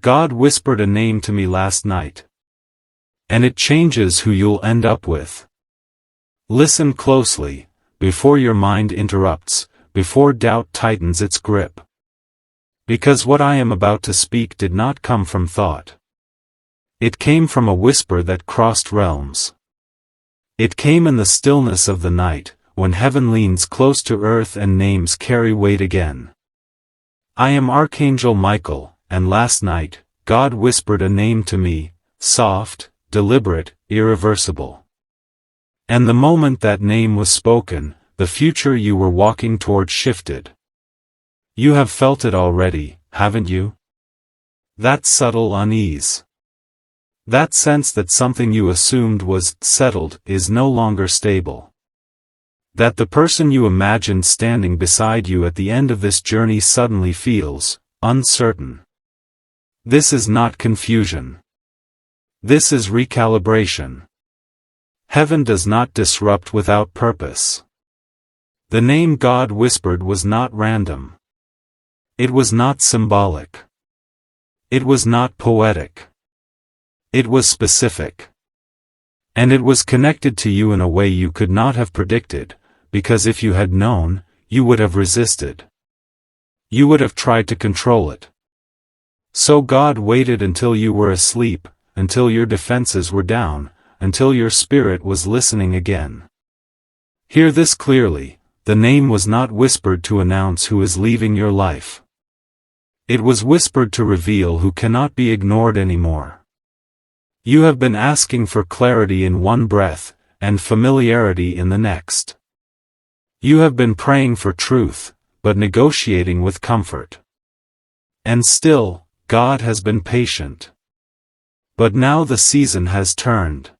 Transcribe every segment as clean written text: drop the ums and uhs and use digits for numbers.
God whispered a name to me last night. And it changes who you'll end up with. Listen closely, before your mind interrupts, before doubt tightens its grip. Because what I am about to speak did not come from thought. It came from a whisper that crossed realms. It came in the stillness of the night, when heaven leans close to earth and names carry weight again. I am Archangel Michael, and last night, God whispered a name to me, soft, deliberate, irreversible. And the moment that name was spoken, the future you were walking toward shifted. You have felt it already, haven't you? That subtle unease. That sense that something you assumed was settled is no longer stable. That the person you imagined standing beside you at the end of this journey suddenly feels uncertain. This is not confusion. This is recalibration. Heaven does not disrupt without purpose. The name God whispered was not random. It was not symbolic. It was not poetic. It was specific. And it was connected to you in a way you could not have predicted, because if you had known, you would have resisted. You would have tried to control it. So God waited until you were asleep, until your defenses were down, until your spirit was listening again. Hear this clearly, the name was not whispered to announce who is leaving your life. It was whispered to reveal who cannot be ignored anymore. You have been asking for clarity in one breath, and familiarity in the next. You have been praying for truth, but negotiating with comfort. And still, God has been patient. But now the season has turned.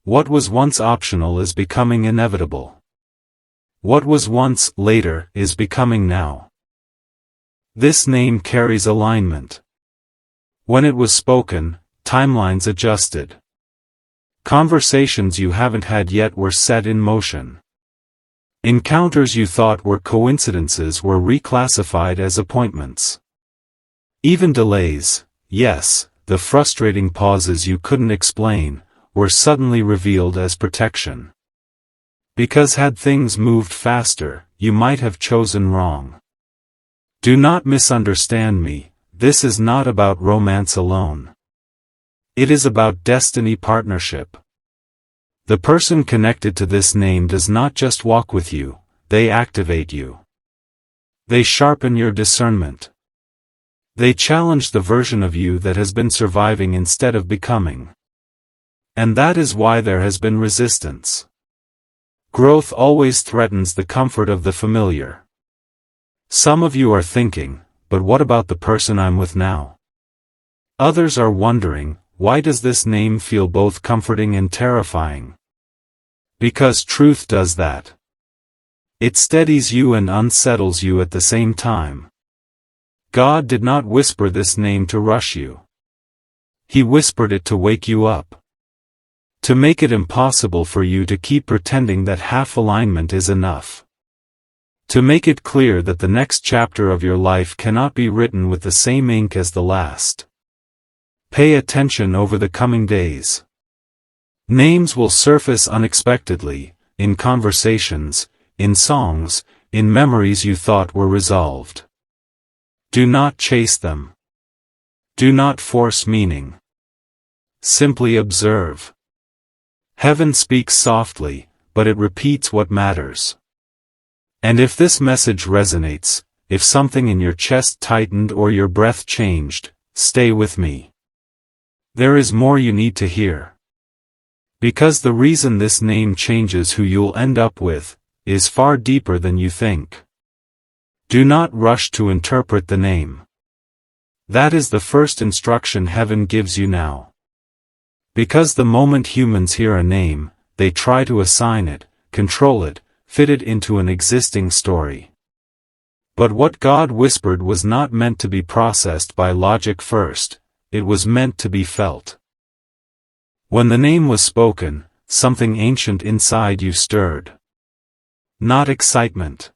What was once optional is becoming inevitable. What was once later is becoming now. This name carries alignment. When it was spoken, timelines adjusted. Conversations you haven't had yet were set in motion. Encounters you thought were coincidences were reclassified as appointments. Even delays, yes, the frustrating pauses you couldn't explain, were suddenly revealed as protection. Because had things moved faster, you might have chosen wrong. Do not misunderstand me, this is not about romance alone. It is about destiny partnership. The person connected to this name does not just walk with you, they activate you. They sharpen your discernment. They challenge the version of you that has been surviving instead of becoming. And that is why there has been resistance. Growth always threatens the comfort of the familiar. Some of you are thinking, but what about the person I'm with now? Others are wondering, why does this name feel both comforting and terrifying? Because truth does that. It steadies you and unsettles you at the same time. God did not whisper this name to rush you. He whispered it to wake you up. To make it impossible for you to keep pretending that half alignment is enough. To make it clear that the next chapter of your life cannot be written with the same ink as the last. Pay attention over the coming days. Names will surface unexpectedly, in conversations, in songs, in memories you thought were resolved. Do not chase them. Do not force meaning. Simply observe. Heaven speaks softly, but it repeats what matters. And if this message resonates, if something in your chest tightened or your breath changed, stay with me. There is more you need to hear. Because the reason this name changes who you'll end up with, is far deeper than you think. Do not rush to interpret the name. That is the first instruction heaven gives you now. Because the moment humans hear a name, they try to assign it, control it, fit it into an existing story. But what God whispered was not meant to be processed by logic first, it was meant to be felt. When the name was spoken, something ancient inside you stirred. Not excitement.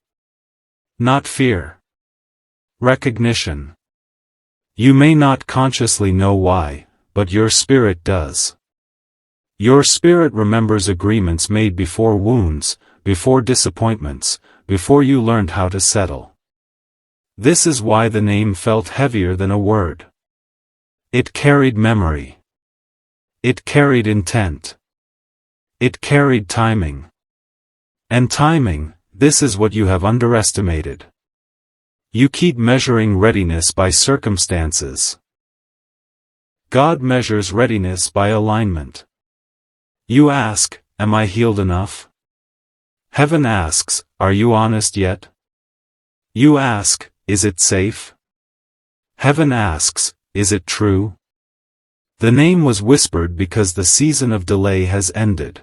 Not fear. Recognition. You may not consciously know why, but your spirit does. Your spirit remembers agreements made before wounds, before disappointments, before you learned how to settle. This is why the name felt heavier than a word. It carried memory. It carried intent. It carried timing. And timing, this is what you have underestimated. You keep measuring readiness by circumstances. God measures readiness by alignment. You ask, am I healed enough? Heaven asks, are you honest yet? You ask, is it safe? Heaven asks, is it true? The name was whispered because the season of delay has ended.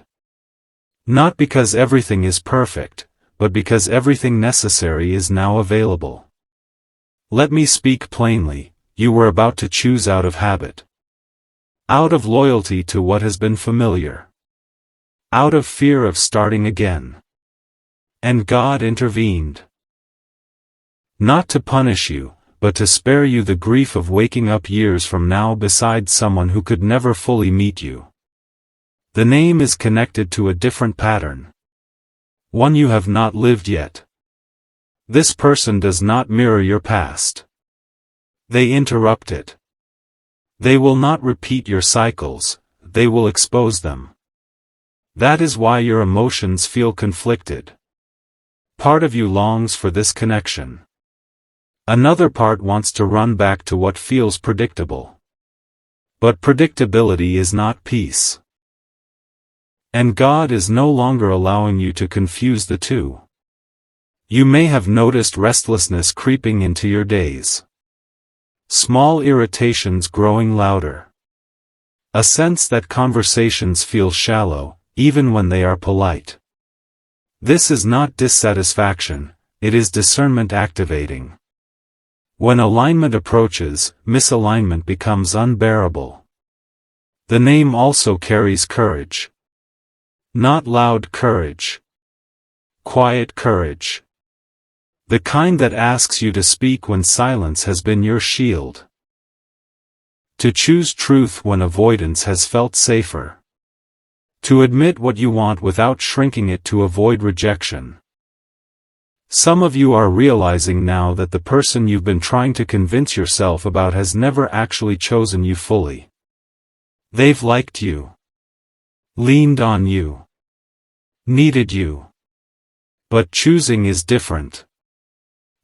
Not because everything is perfect, but because everything necessary is now available. Let me speak plainly, you were about to choose out of habit. Out of loyalty to what has been familiar. Out of fear of starting again. And God intervened. Not to punish you, but to spare you the grief of waking up years from now beside someone who could never fully meet you. The name is connected to a different pattern. One you have not lived yet. This person does not mirror your past. They interrupt it. They will not repeat your cycles, they will expose them. That is why your emotions feel conflicted. Part of you longs for this connection. Another part wants to run back to what feels predictable. But predictability is not peace. And God is no longer allowing you to confuse the two. You may have noticed restlessness creeping into your days. Small irritations growing louder. A sense that conversations feel shallow, even when they are polite. This is not dissatisfaction, it is discernment activating. When alignment approaches, misalignment becomes unbearable. The name also carries courage. Not loud courage. Quiet courage. The kind that asks you to speak when silence has been your shield. To choose truth when avoidance has felt safer. To admit what you want without shrinking it to avoid rejection. Some of you are realizing now that the person you've been trying to convince yourself about has never actually chosen you fully. They've liked you. Leaned on you. Needed you. But choosing is different.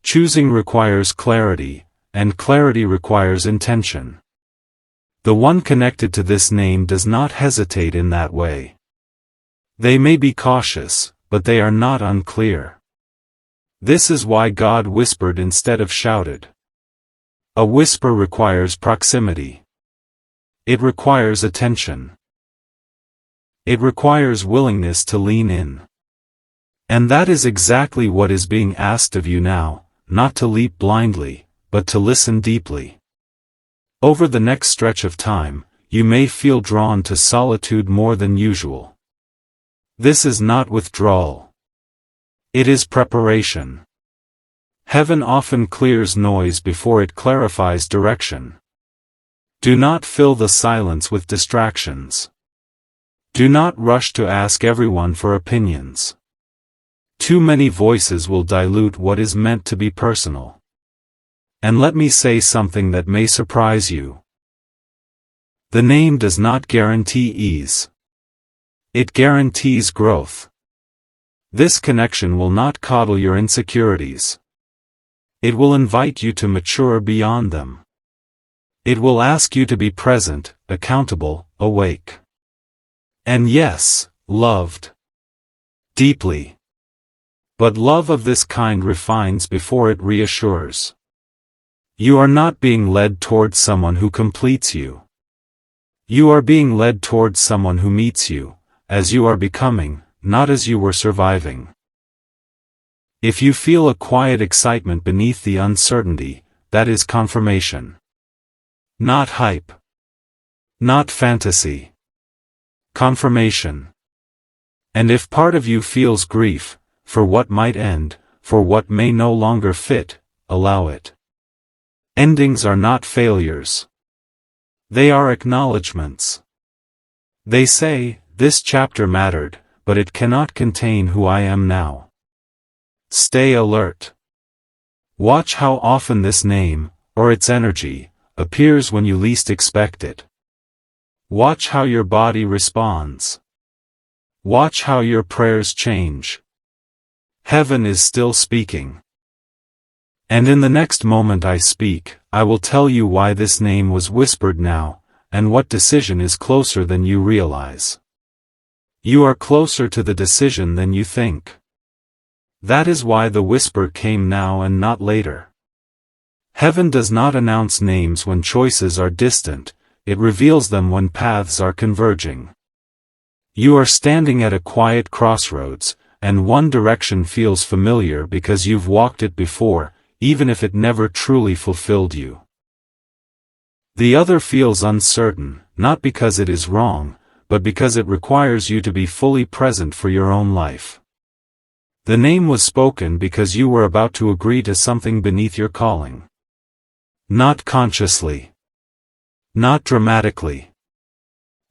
Choosing requires clarity, and clarity requires intention. The one connected to this name does not hesitate in that way. They may be cautious, but they are not unclear. This is why God whispered instead of shouted. A whisper requires proximity. It requires attention. It requires willingness to lean in. And that is exactly what is being asked of you now, not to leap blindly, but to listen deeply. Over the next stretch of time, you may feel drawn to solitude more than usual. This is not withdrawal. It is preparation. Heaven often clears noise before it clarifies direction. Do not fill the silence with distractions. Do not rush to ask everyone for opinions. Too many voices will dilute what is meant to be personal. And let me say something that may surprise you. The name does not guarantee ease. It guarantees growth. This connection will not coddle your insecurities. It will invite you to mature beyond them. It will ask you to be present, accountable, awake. And yes, loved. Deeply. But love of this kind refines before it reassures. You are not being led towards someone who completes you. You are being led towards someone who meets you, as you are becoming, not as you were surviving. If you feel a quiet excitement beneath the uncertainty, that is confirmation. Not hype. Not fantasy. Confirmation. And if part of you feels grief, for what might end, for what may no longer fit, allow it. Endings are not failures. They are acknowledgments. They say, this chapter mattered, but it cannot contain who I am now. Stay alert. Watch how often this name, or its energy, appears when you least expect it. Watch how your body responds. Watch how your prayers change. Heaven is still speaking. And in the next moment I speak, I will tell you why this name was whispered now, and what decision is closer than you realize. You are closer to the decision than you think. That is why the whisper came now and not later. Heaven does not announce names when choices are distant, it reveals them when paths are converging. You are standing at a quiet crossroads, and one direction feels familiar because you've walked it before, even if it never truly fulfilled you. The other feels uncertain, not because it is wrong, but because it requires you to be fully present for your own life. The name was spoken because you were about to agree to something beneath your calling. Not consciously. Not dramatically.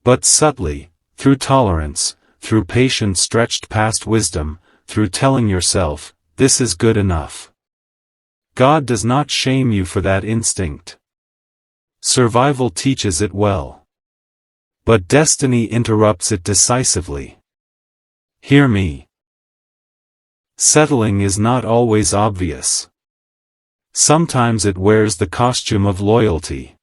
But subtly, through tolerance, through patience stretched past wisdom, through telling yourself, this is good enough. God does not shame you for that instinct. Survival teaches it well. But destiny interrupts it decisively. Hear me. Settling is not always obvious. Sometimes it wears the costume of loyalty.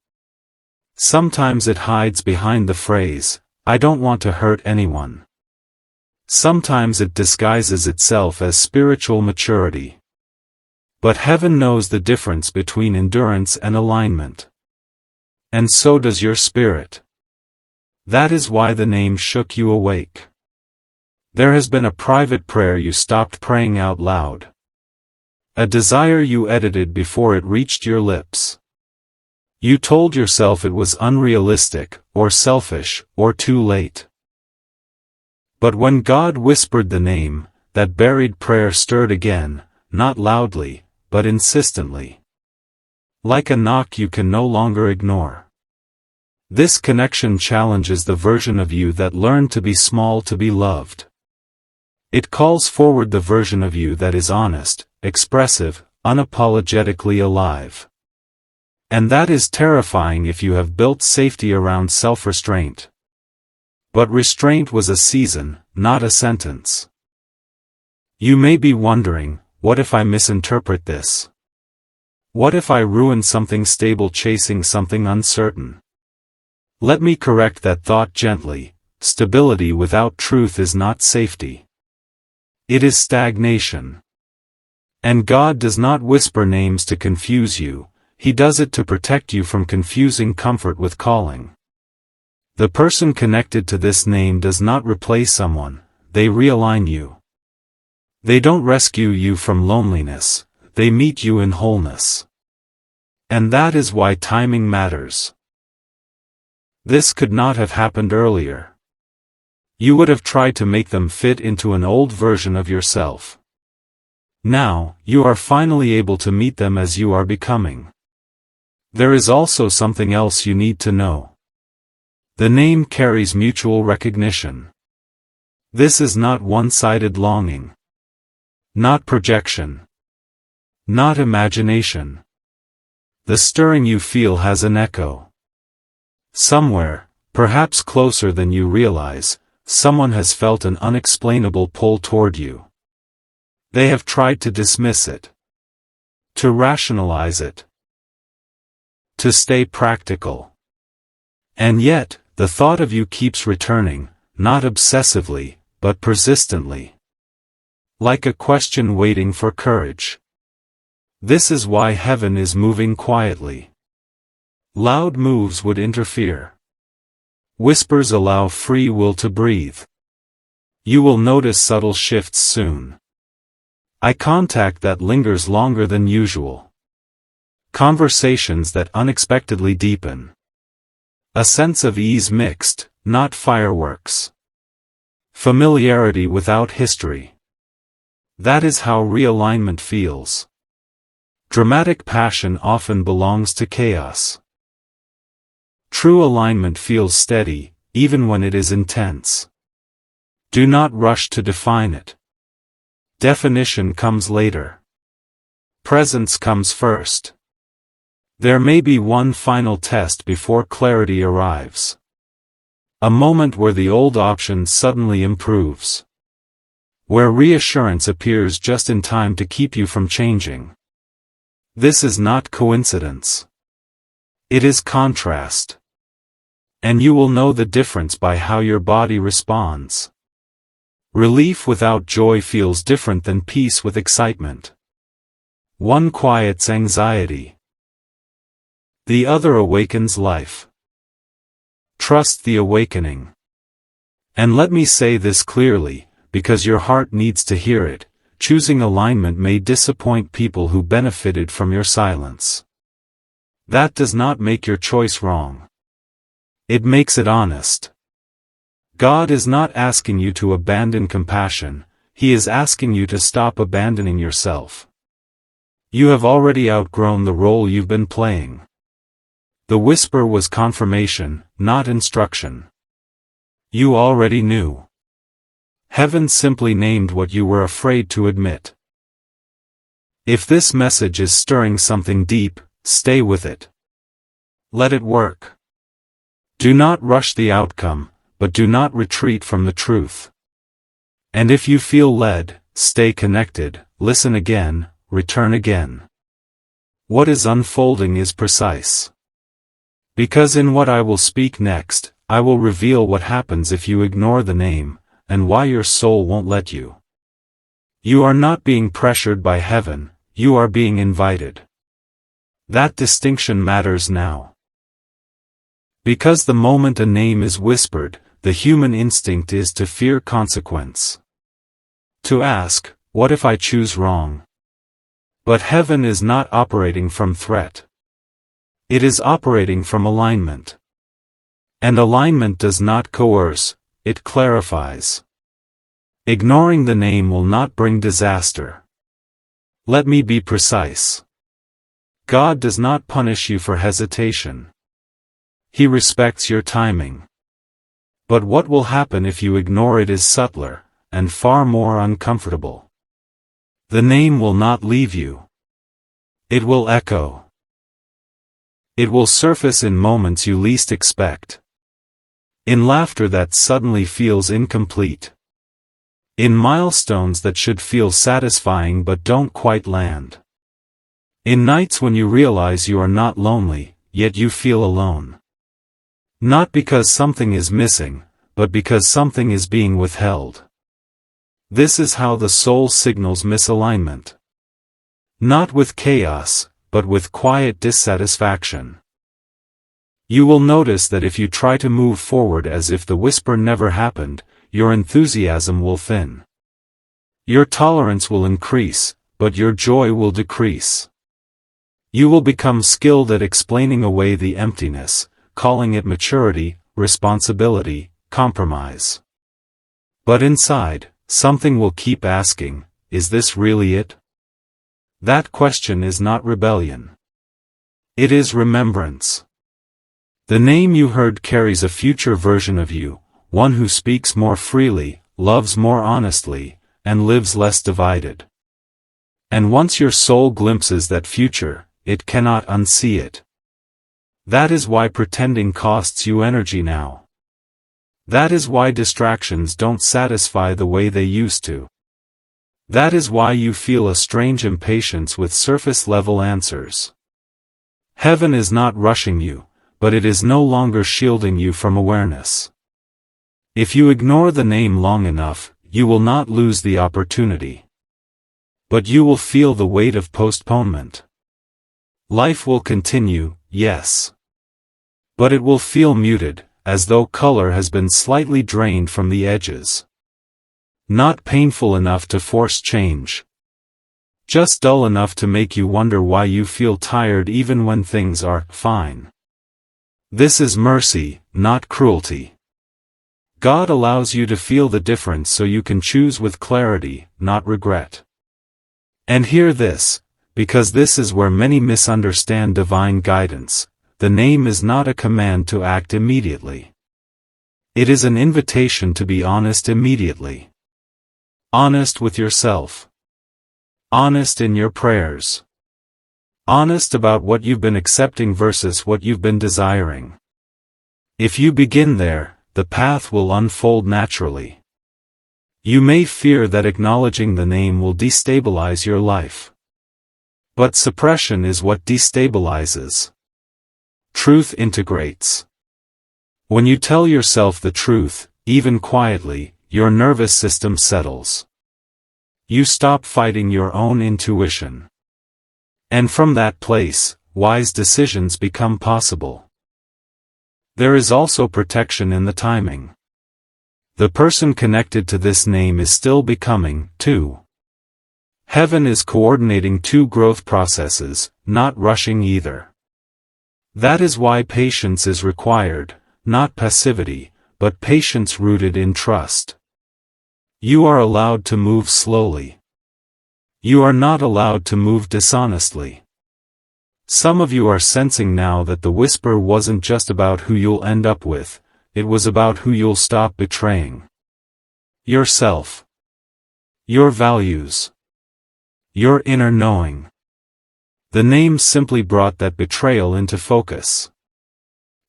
Sometimes it hides behind the phrase, I don't want to hurt anyone. Sometimes it disguises itself as spiritual maturity. But heaven knows the difference between endurance and alignment. And so does your spirit. That is why the name shook you awake. There has been a private prayer you stopped praying out loud. A desire you edited before it reached your lips. You told yourself it was unrealistic, or selfish, or too late. But when God whispered the name, that buried prayer stirred again, not loudly, but insistently. Like a knock you can no longer ignore. This connection challenges the version of you that learned to be small to be loved. It calls forward the version of you that is honest, expressive, unapologetically alive. And that is terrifying if you have built safety around self-restraint. But restraint was a season, not a sentence. You may be wondering, what if I misinterpret this? What if I ruin something stable chasing something uncertain? Let me correct that thought gently. Stability without truth is not safety. It is stagnation. And God does not whisper names to confuse you, He does it to protect you from confusing comfort with calling. The person connected to this name does not replace someone, they realign you. They don't rescue you from loneliness, they meet you in wholeness. And that is why timing matters. This could not have happened earlier. You would have tried to make them fit into an old version of yourself. Now, you are finally able to meet them as you are becoming. There is also something else you need to know. The name carries mutual recognition. This is not one-sided longing. Not projection. Not imagination. The stirring you feel has an echo. Somewhere, perhaps closer than you realize, someone has felt an unexplainable pull toward you. They have tried to dismiss it. To rationalize it. To stay practical. And yet, the thought of you keeps returning, not obsessively, but persistently. Like a question waiting for courage. This is why heaven is moving quietly. Loud moves would interfere. Whispers allow free will to breathe. You will notice subtle shifts soon. Eye contact that lingers longer than usual. Conversations that unexpectedly deepen. A sense of ease mixed, not fireworks. Familiarity without history. That is how realignment feels. Dramatic passion often belongs to chaos. True alignment feels steady, even when it is intense. Do not rush to define it. Definition comes later. Presence comes first. There may be one final test before clarity arrives. A moment where the old option suddenly improves. Where reassurance appears just in time to keep you from changing. This is not coincidence. It is contrast. And you will know the difference by how your body responds. Relief without joy feels different than peace with excitement. One quiets anxiety. The other awakens life. Trust the awakening. And let me say this clearly, because your heart needs to hear it. Choosing alignment may disappoint people who benefited from your silence. That does not make your choice wrong. It makes it honest. God is not asking you to abandon compassion, He is asking you to stop abandoning yourself. You have already outgrown the role you've been playing. The whisper was confirmation, not instruction. You already knew. Heaven simply named what you were afraid to admit. If this message is stirring something deep, stay with it. Let it work. Do not rush the outcome, but do not retreat from the truth. And if you feel led, stay connected, listen again, return again. What is unfolding is precise. Because in what I will speak next, I will reveal what happens if you ignore the name, and why your soul won't let you. You are not being pressured by heaven, you are being invited. That distinction matters now. Because the moment a name is whispered, the human instinct is to fear consequence. To ask, what if I choose wrong? But heaven is not operating from threat. It is operating from alignment. And alignment does not coerce, it clarifies. Ignoring the name will not bring disaster. Let me be precise. God does not punish you for hesitation. He respects your timing. But what will happen if you ignore it is subtler, and far more uncomfortable. The name will not leave you. It will echo. It will surface in moments you least expect. In laughter that suddenly feels incomplete. In milestones that should feel satisfying but don't quite land. In nights when you realize you are not lonely, yet you feel alone. Not because something is missing, but because something is being withheld. This is how the soul signals misalignment. Not with chaos, but with quiet dissatisfaction. You will notice that if you try to move forward as if the whisper never happened, your enthusiasm will thin. Your tolerance will increase, but your joy will decrease. You will become skilled at explaining away the emptiness, calling it maturity, responsibility, compromise. But inside, something will keep asking, is this really it? That question is not rebellion. It is remembrance. The name you heard carries a future version of you, one who speaks more freely, loves more honestly, and lives less divided. And once your soul glimpses that future, it cannot unsee it. That is why pretending costs you energy now. That is why distractions don't satisfy the way they used to. That is why you feel a strange impatience with surface-level answers. Heaven is not rushing you, but it is no longer shielding you from awareness. If you ignore the name long enough, you will not lose the opportunity. But you will feel the weight of postponement. Life will continue, yes. But it will feel muted, as though color has been slightly drained from the edges. Not painful enough to force change. Just dull enough to make you wonder why you feel tired even when things are fine. This is mercy, not cruelty. God allows you to feel the difference so you can choose with clarity, not regret. And hear this, Because this is where many misunderstand divine guidance. The name is not a command to act immediately. It is an invitation to be honest immediately. Honest with yourself. Honest in your prayers. Honest about what you've been accepting versus what you've been desiring. If you begin there, the path will unfold naturally. You may fear that acknowledging the name will destabilize your life. But suppression is what destabilizes. Truth integrates. When you tell yourself the truth, even quietly, your nervous system settles. You stop fighting your own intuition. And from that place, wise decisions become possible. There is also protection in the timing. The person connected to this name is still becoming, too. Heaven is coordinating two growth processes, not rushing either. That is why patience is required, not passivity, but patience rooted in trust. You are allowed to move slowly. You are not allowed to move dishonestly. Some of you are sensing now that the whisper wasn't just about who you'll end up with, it was about who you'll stop betraying. Yourself. Your values. Your inner knowing. The name simply brought that betrayal into focus.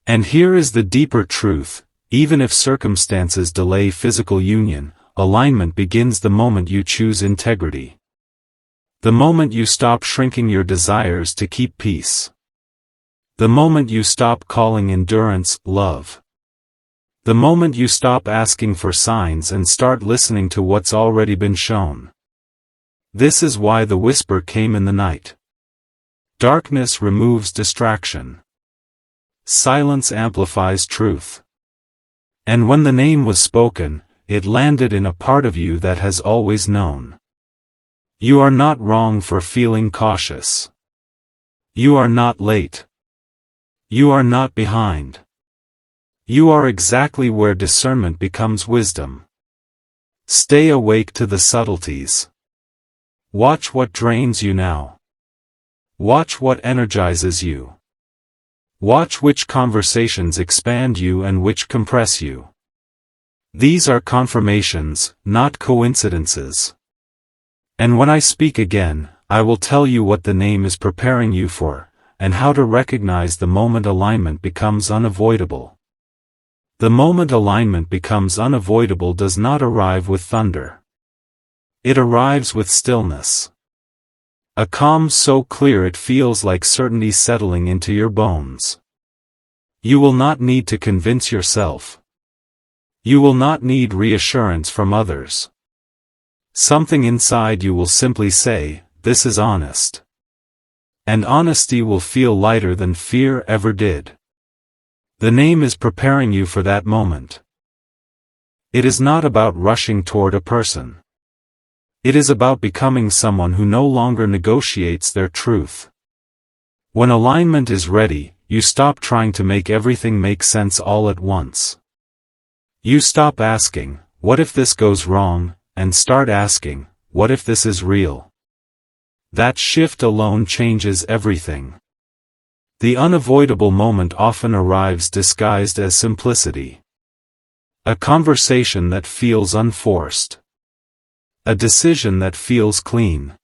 And here is the deeper truth, even if circumstances delay physical union, alignment begins the moment you choose integrity. The moment you stop shrinking your desires to keep peace. The moment you stop calling endurance, love. The moment you stop asking for signs and start listening to what's already been shown. This is why the whisper came in the night. Darkness removes distraction. Silence amplifies truth. And when the name was spoken, it landed in a part of you that has always known. You are not wrong for feeling cautious. You are not late. You are not behind. You are exactly where discernment becomes wisdom. Stay awake to the subtleties. Watch what drains you now. Watch what energizes you. Watch which conversations expand you and which compress you. These are confirmations, not coincidences. And when I speak again, I will tell you what the name is preparing you for, and how to recognize the moment alignment becomes unavoidable. The moment alignment becomes unavoidable does not arrive with thunder. It arrives with stillness. A calm so clear it feels like certainty settling into your bones. You will not need to convince yourself. You will not need reassurance from others. Something inside you will simply say, "This is honest." And honesty will feel lighter than fear ever did. The name is preparing you for that moment. It is not about rushing toward a person. It is about becoming someone who no longer negotiates their truth. When alignment is ready, you stop trying to make everything make sense all at once. You stop asking, "What if this goes wrong?" and start asking, "What if this is real?" That shift alone changes everything. The unavoidable moment often arrives disguised as simplicity. A conversation that feels unforced. A decision that feels clean.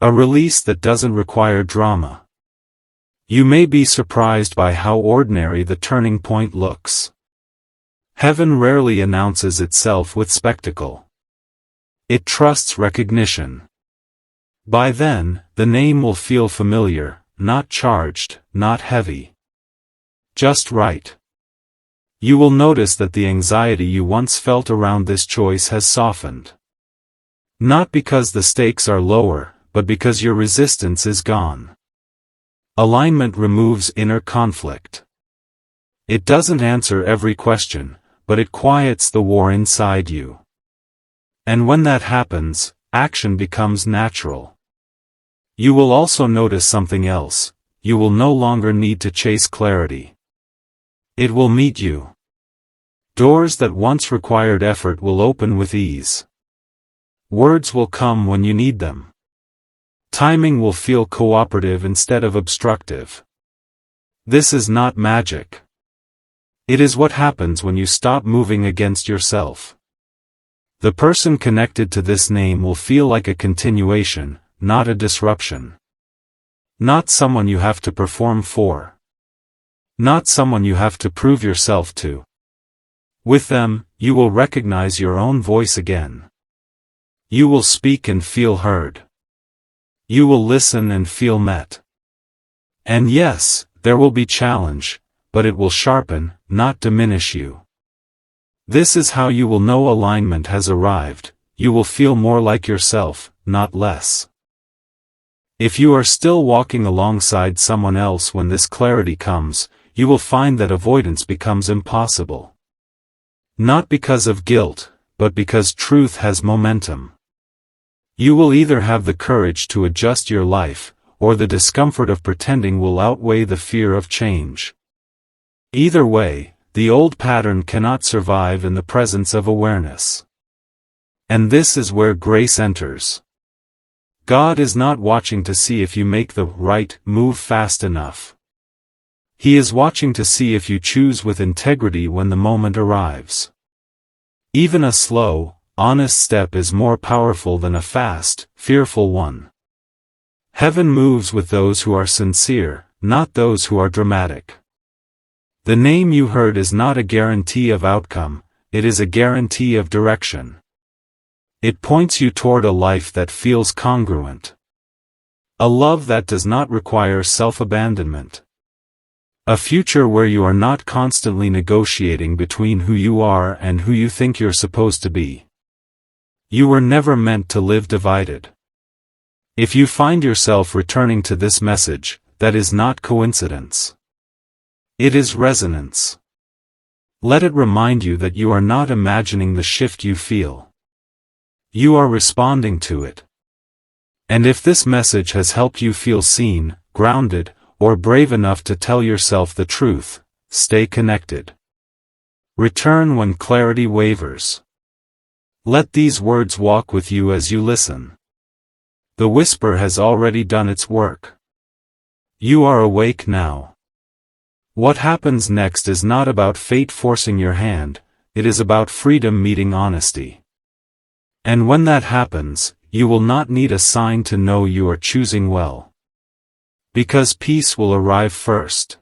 A release that doesn't require drama. You may be surprised by how ordinary the turning point looks. Heaven rarely announces itself with spectacle. It trusts recognition. By then, the name will feel familiar, not charged, not heavy. Just right. You will notice that the anxiety you once felt around this choice has softened. Not because the stakes are lower, but because your resistance is gone. Alignment removes inner conflict. It doesn't answer every question, but it quiets the war inside you. And when that happens, action becomes natural. You will also notice something else. You will no longer need to chase clarity. It will meet you. Doors that once required effort will open with ease. Words will come when you need them. Timing will feel cooperative instead of obstructive. This is not magic. It is what happens when you stop moving against yourself. The person connected to this name will feel like a continuation, not a disruption. Not someone you have to perform for. Not someone you have to prove yourself to. With them, you will recognize your own voice again. You will speak and feel heard. You will listen and feel met. And yes, there will be challenge, but it will sharpen, not diminish you. This is how you will know alignment has arrived. You will feel more like yourself, not less. If you are still walking alongside someone else when this clarity comes, you will find that avoidance becomes impossible. Not because of guilt, but because truth has momentum. You will either have the courage to adjust your life, or the discomfort of pretending will outweigh the fear of change. Either way, the old pattern cannot survive in the presence of awareness. And this is where grace enters. God is not watching to see if you make the right move fast enough. He is watching to see if you choose with integrity when the moment arrives. Even a slow, honest step is more powerful than a fast, fearful one. Heaven moves with those who are sincere, not those who are dramatic. The name you heard is not a guarantee of outcome, it is a guarantee of direction. It points you toward a life that feels congruent. A love that does not require self-abandonment. A future where you are not constantly negotiating between who you are and who you think you're supposed to be. You were never meant to live divided. If you find yourself returning to this message, that is not coincidence. It is resonance. Let it remind you that you are not imagining the shift you feel. You are responding to it. And if this message has helped you feel seen, grounded, or brave enough to tell yourself the truth, stay connected. Return when clarity wavers. Let these words walk with you as you listen. The whisper has already done its work. You are awake now. What happens next is not about fate forcing your hand, it is about freedom meeting honesty. And when that happens, you will not need a sign to know you are choosing well. Because peace will arrive first.